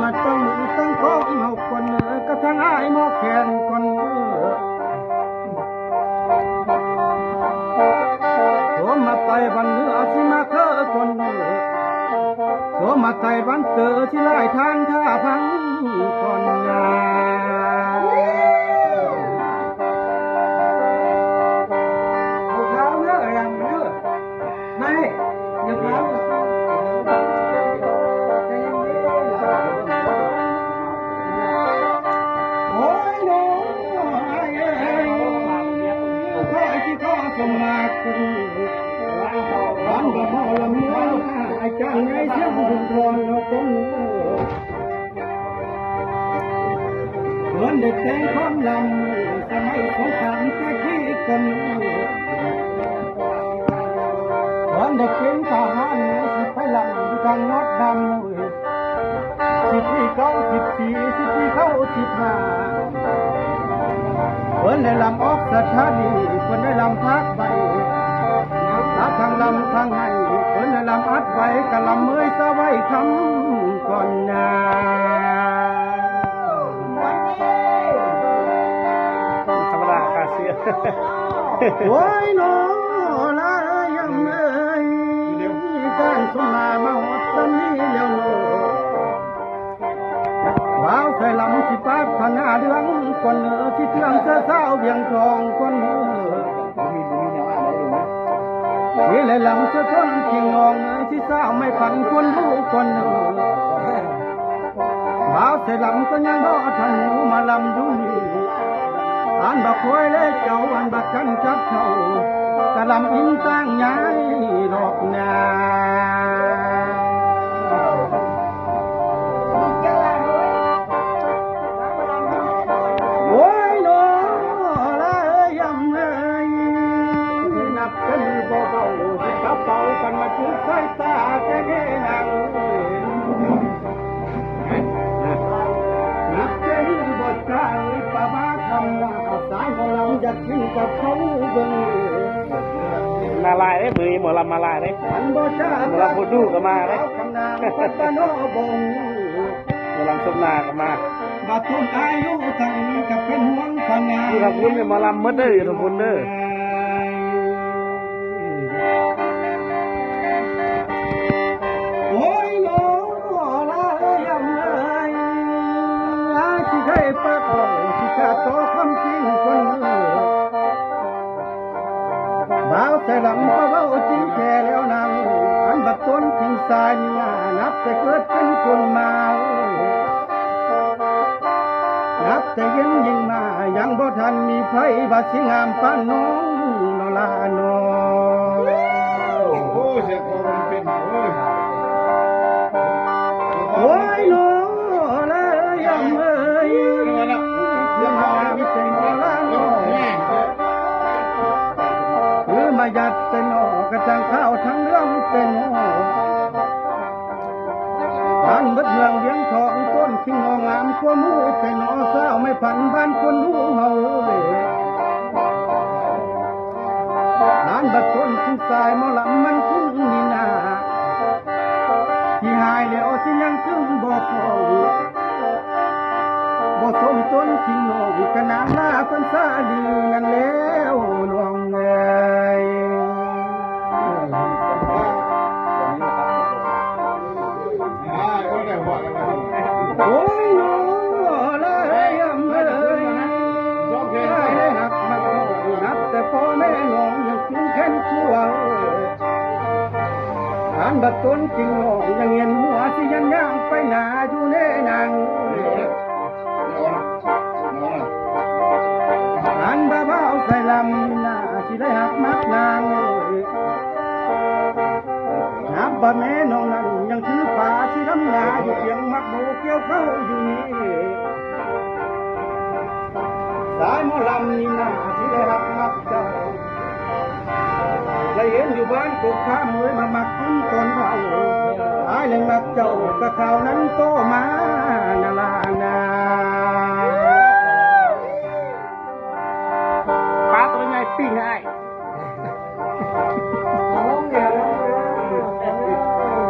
มาตั้งของเฮาคนก็ทั้งอ้ายหมอแขนคนโสมาไตวันเนื้อสิมาเคอคนโสมาไตวันเตอที่ไล่ทางท่าพังคนงาสมาคุณบ้านกับพ่อลำเนื้อไอ้จังไงเสียงบุญทอนเราคนเหมือนเด็กแทงความลำสมัยสงครามแค่ที่คนเหมือนเด็กเป็นทหารสิไปลำที่ทางนอดดำสิบปีเข้า14สิบปีเข้า15เพิ่นได้ลำออกสถานีเพิ่นได้ลำพักไปนับทางลำทางให้เพิ่นได้ลำอัดไว้กะลำเมยสะไว้คำก่อนนาธรรมดาคาเสียโอ้ยน้อละยังเอ้ยการสมามาหดสันนี้แล้วโนว้าวใส่ลำสิปาดขนาดเดืองคนที่เทืองเสื้อเศร้าเบียงทองคนนี่เลยลำเสื้อทนที่งองที่เศร้าไม่พันคนรู้คนว้าวใส่ลำก็ยังบ่ทันหูมาลำดูนี่อันบักควยเล่เจ้าอันบักกันกับเขากะลำอินตั้งย้ายดอกนาเป่ากันมาถึงสายตาจะเน่นังนับเป็นบทกลางปะบ้าคำว่าสายของเราจะขึ้นกับเขาเบิ่งมาลายได้มือหมอลำมาลายได้หมอลำพูดดูก็มาได้หมอลำสมนาก็มาบาทุนอายุทั้งกับเป็นห่วงขนาดที่ทำบุญเนี่ยหมอลำมัดเด้อทำบุญเด้อปากเราที่ขาดต่อความจริงคนบ่าวใส่ลำก็เบาจริงแค่แล้วนางอันบัดต้นทิ้งสายนี่นับแต่เกิดเป็นคนมานับแต่เย็นยิ่งมายังบ่ทันมีไผบาสิงามปานน้องนอลาโนโอ้เสียงคนเป็นโอ้ยโนมายัดเป็นหอกระจังข้าวทั้งเรื่องเป็นบ้านบัดเมืองเลี้ยงทองต้นขิงงองามขั้วมูเป็นหอเศร้าไม่ผันบ้านคนหูเฮาบ้านบัดต้นขิงสายมอลำมันคุ้งนี่นาที่หายแล้วที่ยังตึงบอกเขาบ่สมต้นขิงงงกะนางลาเพิ่นซาดีนั่นแล้วหลวงเอ้ยโอ้ยโน่เลยยำเลยได้หักมานับแต่พ่อแม่น้องยังกินแค่นขัวอันบัดต้นจริงน้องยังเงียนหัวที่ยันย่างไปหนาอยู่เน่นางอันบ้าเบาใส่ลำนาที่ได้หักมักนางนับบ่แม่น้องนั้นยังถือป่าที่ทำนาอยู่เพียงมักโบเกี่ยวเข้าอยู่นี่สายหมอลำนี่นาที่ได้หักมักเจ้าและเห็นอยู่บ้านกบข้ามเมื่อมามักกินตอนเผาหายเลยมักเจ้ากะข่าวนั้นโตมานาลานาปลาตัวใหญ่ปิ้งง่าย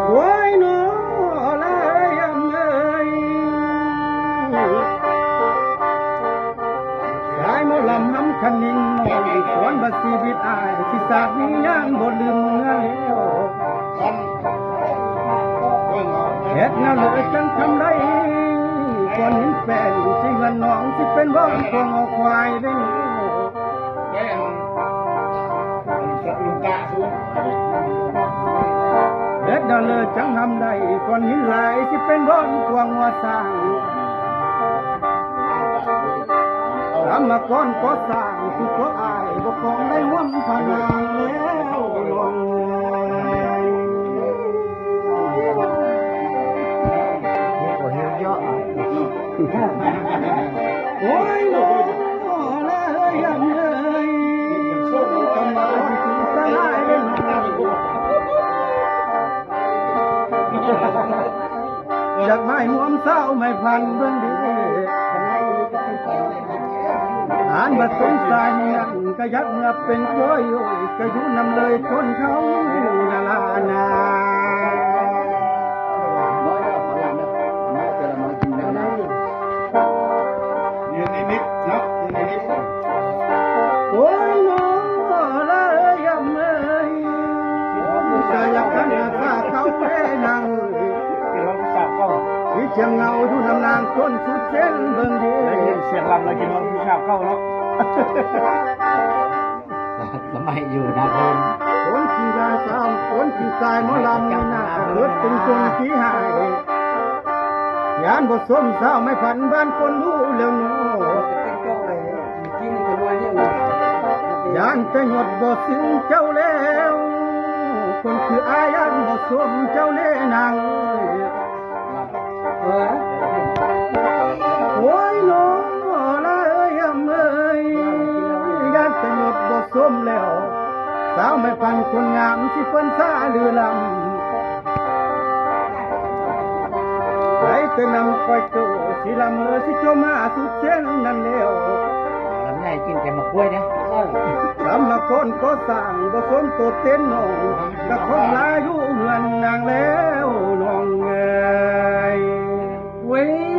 โอ้ยโน่เลยยำเลย ร้อนควงเอาควายได้แก่ลุงกะสูงเด็ดดาเลยจังทำได้ก่อนหินไหลที่เป็นร้อนควงหัวสร้างทำมาก่อนก็สร้างคือก็อายบอกของได้ห่วงพนางแล้วลองโอ้ยโอ้เลยยังเลยกำลังถึงตาลายเลยอยากให้หวมเศร้าไม่พันเบื้องดีอ่านบัดสงสารยังก็ยักเมื่อเป็นก้อยก็อยู่นำเลยทนเขานาลานาโอ้ยน้องเลยยังเลยจะอยากกันข้าเขาแม่นางที่เชียงเงาอยู่นำนางต้นสุดเส้นเบิ่งดีเสียงลำเลยกินว่าผู้ชายเข้าเนาะทำไมอยู่นะคุณคนกินยาสาวคนกินสายหมอลำนี่น่าเกิดเป็นคนขี้หายยานบทสมสาวไม่ผันบ้านคนรู้เรื่องโน้ยานแต่หยดบ่ซึ้งเจ้าแล้วคนคืออายันบ่สมเจ้าเล่นางโอ้ยน้องละเอ้ยเอ้ยยานแต่หยดบ่สมแล้วสาวไม่พันคนงามที่เปิ้นซาลือลำใครจะนำคอยโตสิละเมอสิโจมาสุดเส้นนั่นแล้วลำไยกินแต่มะกล้วยเนี่ยสำมาคนก็สั่งบ่สมตัวเต้นน้องกับคนลาอยู่เฮือนนางแล้วน้องเอ้ยเว้ย